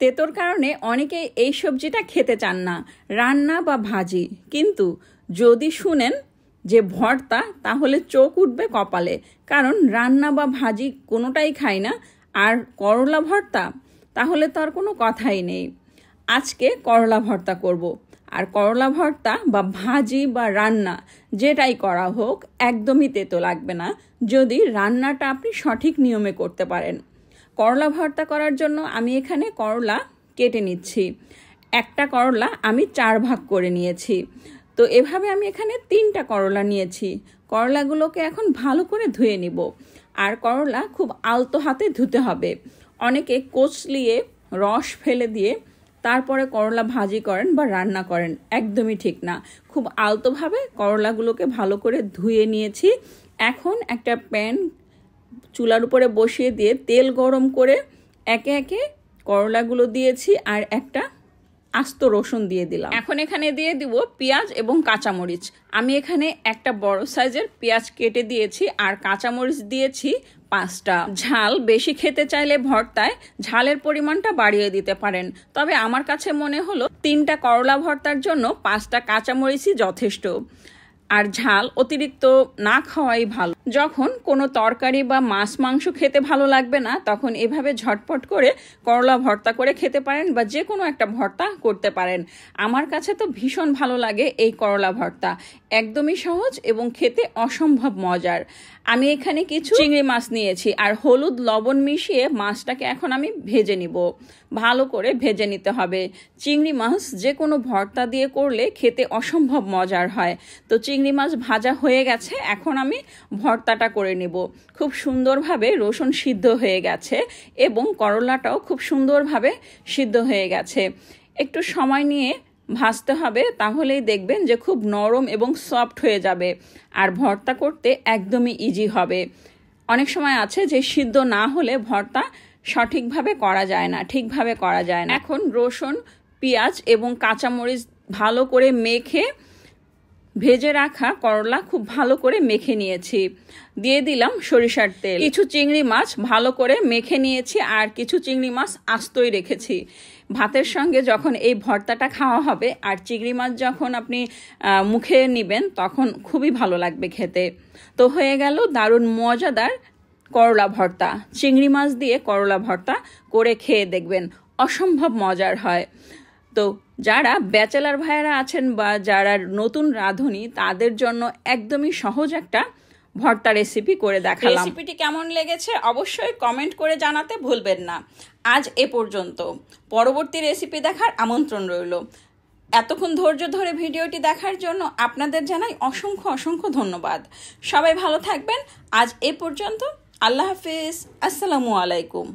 তেতোর কারণে অনেকে এই সবজিটা খেতে চান না, রান্না বা ভাজি। কিন্তু যদি শুনেন যে ভর্তা, তাহলে চোখ উঠবে কপালে, কারণ রান্না বা ভাজি কোনোটাই খাই না। আর করলা ভর্তা, তাহলে তো আর কোনো কথাই নেই। আজকে করলা ভর্তা করব। আর করলা ভর্তা বা ভাজি বা রান্না যেটাই করা হোক, একদমই তেতো লাগবে না যদি রান্নাটা আপনি সঠিক নিয়মে করতে পারেন। করলা ভর্তা করার জন্য আমি এখানে করলা কেটে নিচ্ছি। একটা করলা আমি 4 ভাগ করে নিয়েছি। তো এভাবে আমি এখানে 3টা করলা নিয়েছি। করলাগুলোকে এখন ভালো করে ধুয়ে নিব। আর করলা খুব আলতো হাতে ধুতে হবে। অনেকে কচলিয়ে রস ফেলে দিয়ে তারপরে করলা ভাজি করেন বা রান্না করেন, একদমই ঠিক না। খুব আলতোভাবে করলাগুলোকে ভালো করে ধুয়ে নিয়েছি। এখন একটা প্যান চুলার উপরে বসিয়ে দিয়ে তেল গরম করে একে একে করলাগুলো দিয়েছি আর একটা আস্ত রসুন দিয়ে দিলাম। এখন এখানে দিয়ে দিব পেঁয়াজ এবং কাঁচামরিচ। আমি এখানে একটা বড় সাইজের পেঁয়াজ কেটে দিয়েছি আর কাঁচামরিচ দিয়েছি 5টা। ঝাল বেশি খেতে চাইলে ভর্তায় ঝালের পরিমাণটা বাড়িয়ে দিতে পারেন, তবে আমার কাছে মনে হলো 3টা করলা ভর্তার জন্য 5টা কাঁচামরিচই যথেষ্ট। আর ঝাল অতিরিক্ত না খাওয়াই ভালো। যখন কোনো তরকারি বা মাছ মাংস খেতে ভালো লাগবে না, তখন এভাবে ঝটপট করে করলা ভর্তা করে খেতে পারেন বা যে কোনো একটা ভর্তা করতে পারেন। আমার কাছে তো ভীষণ ভালো লাগে এই করলা ভর্তা, একদমই সহজ এবং খেতে অসম্ভব মজার। আমি এখানে কিছু চিংড়ি মাছ নিয়েছি আর হলুদ লবণ মিশিয়ে মাছটাকে এখন আমি ভেজে নিব। ভালো করে ভেজে নিতে হবে। চিংড়ি মাছ যে কোনো ভর্তা দিয়ে করলে খেতে অসম্ভব মজার হয়। তো চিংড়ি মাছ ভাজা হয়ে গেছে, এখন আমি ভর্তাটা করে নেব। খুব সুন্দরভাবে রসুন সিদ্ধ হয়ে গেছে এবং করলাটাও খুব সুন্দরভাবে সিদ্ধ হয়ে গেছে। একটু সময় নিয়ে ভাজতে হবে, তাহলেই দেখবেন যে খুব নরম এবং সফট হয়ে যাবে আর ভর্তা করতে একদমই ইজি হবে। অনেক সময় আছে যে সিদ্ধ না হলে ভর্তা সঠিকভাবে করা যায় না, ঠিকভাবে করা যায় না। এখন রসুন, পেঁয়াজ এবং কাঁচামরিচ ভালো করে মেখে ভেজে রাখা করলা খুব ভালো করে মেখে নিয়েছি। দিয়ে দিলাম সরিষার তেল। কিছু চিংড়ি মাছ ভালো করে মেখে নিয়েছি আর কিছু চিংড়ি মাছ আস্তই রেখেছি। ভাতের সঙ্গে যখন এই ভর্তাটা খাওয়া হবে আর চিংড়ি মাছ যখন আপনি মুখে নেবেন, তখন খুবই ভালো লাগবে খেতে। তো হয়ে গেল দারুণ মজাদার করলা ভর্তা। চিংড়ি মাছ দিয়ে করলা ভর্তা করে খেয়ে দেখবেন, অসম্ভব মজার হয়। তো যারা ব্যাচেলার ভাইয়েরা আছেন বা যারা নতুন রাঁধুনি, তাদের জন্য একদমই সহজ একটা ভর্তা রেসিপি করে দেখালাম। রেসিপিটি কেমন লেগেছে অবশ্যই কমেন্ট করে জানাতে ভুলবেন না। আজ এ পর্যন্ত। পরবর্তী রেসিপি দেখার আমন্ত্রণ রইল। এতক্ষণ ধৈর্য ধরে ভিডিওটি দেখার জন্য আপনাদের জানাই অসংখ্য অসংখ্য ধন্যবাদ। সবাই ভালো থাকবেন। আজ এ পর্যন্ত। আল্লাহ হাফিজ। আসসালামু আলাইকুম।